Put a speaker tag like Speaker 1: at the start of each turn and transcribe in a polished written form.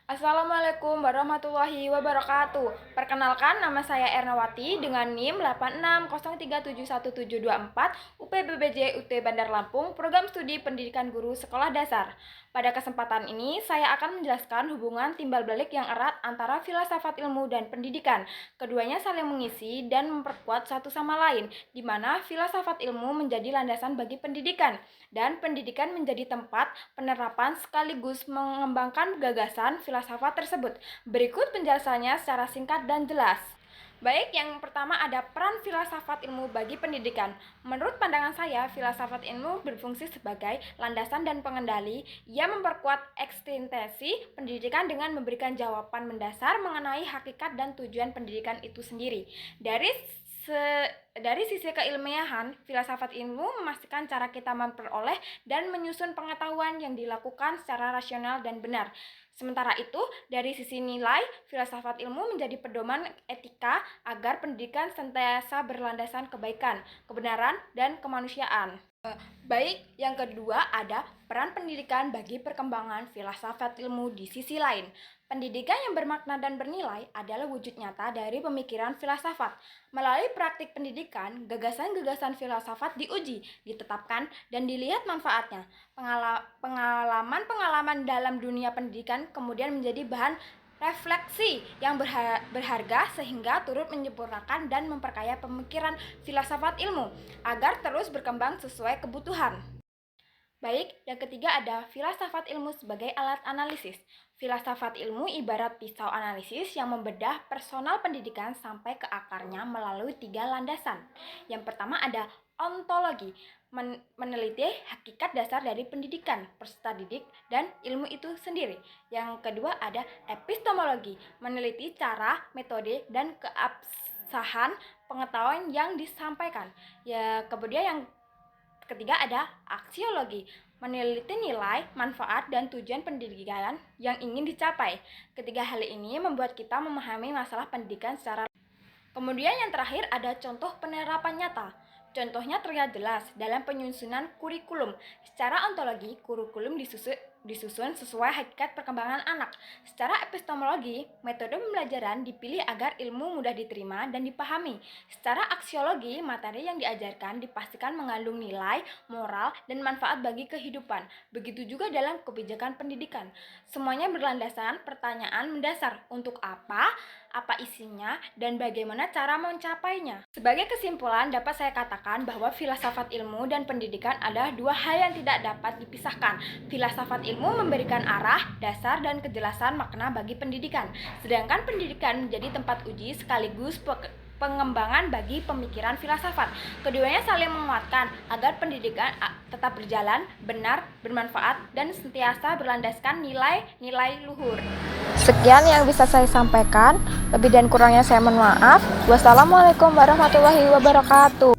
Speaker 1: Assalamualaikum warahmatullahi wabarakatuh. Perkenalkan, nama saya Ernawati dengan NIM 8603717124 UPBBJ UT Bandar Lampung, Program Studi Pendidikan Guru Sekolah Dasar. Pada kesempatan ini, saya akan menjelaskan hubungan timbal balik yang erat antara filsafat ilmu dan pendidikan. Keduanya saling mengisi dan memperkuat satu sama lain, di mana filsafat ilmu menjadi landasan bagi pendidikan, dan pendidikan menjadi tempat penerapan sekaligus mengembangkan gagasan filsafat tersebut. Berikut penjelasannya secara singkat dan jelas. Baik, yang pertama ada peran filsafat ilmu bagi pendidikan. Menurut pandangan saya, filsafat ilmu berfungsi sebagai landasan dan pengendali. Ia memperkuat eksistensi pendidikan dengan memberikan jawaban mendasar mengenai hakikat dan tujuan pendidikan itu sendiri. Dari sisi keilmiahan, filsafat ilmu memastikan cara kita memperoleh dan menyusun pengetahuan yang dilakukan secara rasional dan benar. Sementara itu, dari sisi nilai, filsafat ilmu menjadi pedoman etika agar pendidikan senantiasa berlandasan kebaikan, kebenaran, dan kemanusiaan. Baik, yang kedua ada peran pendidikan bagi perkembangan filsafat ilmu di sisi lain. Pendidikan yang bermakna dan bernilai adalah wujud nyata dari pemikiran filsafat. Melalui praktik pendidikan, gagasan-gagasan filsafat diuji, ditetapkan, dan dilihat manfaatnya. Pengalaman-pengalaman dalam dunia pendidikan kemudian menjadi bahan refleksi yang berharga sehingga turut menyempurnakan dan memperkaya pemikiran filsafat ilmu agar terus berkembang sesuai kebutuhan. Baik, yang ketiga ada filsafat ilmu sebagai alat analisis. Filsafat ilmu ibarat pisau analisis yang membedah personal pendidikan sampai ke akarnya melalui 3 landasan. Yang pertama ada ontologi, meneliti hakikat dasar dari pendidikan, peserta didik, dan ilmu itu sendiri. Yang kedua ada epistemologi, meneliti cara, metode, dan keabsahan pengetahuan yang disampaikan. Ya, kemudian yang ketiga ada aksiologi, meneliti nilai, manfaat, dan tujuan pendidikan yang ingin dicapai. Ketiga hal ini membuat kita memahami masalah pendidikan secara. Kemudian yang terakhir ada contoh penerapan nyata. Contohnya terlihat jelas dalam penyusunan kurikulum. Secara ontologi, kurikulum disusun sesuai hakikat perkembangan anak. Secara epistemologi, metode pembelajaran dipilih agar ilmu mudah diterima dan dipahami. Secara aksiologi, materi yang diajarkan dipastikan mengandung nilai, moral, dan manfaat bagi kehidupan. Begitu juga dalam kebijakan pendidikan. Semuanya berlandaskan pertanyaan mendasar, untuk apa isinya, dan bagaimana cara mencapainya. Sebagai kesimpulan, dapat saya katakan bahwa filsafat ilmu dan pendidikan adalah dua hal yang tidak dapat dipisahkan. Filsafat ilmu memberikan arah, dasar, dan kejelasan makna bagi pendidikan, sedangkan pendidikan menjadi tempat uji sekaligus pengembangan bagi pemikiran filsafat. Keduanya saling menguatkan agar pendidikan tetap berjalan, benar, bermanfaat, dan sentiasa berlandaskan nilai-nilai luhur. Sekian yang bisa saya sampaikan. Lebih dan kurangnya saya mohon maaf. Wassalamualaikum warahmatullahi wabarakatuh.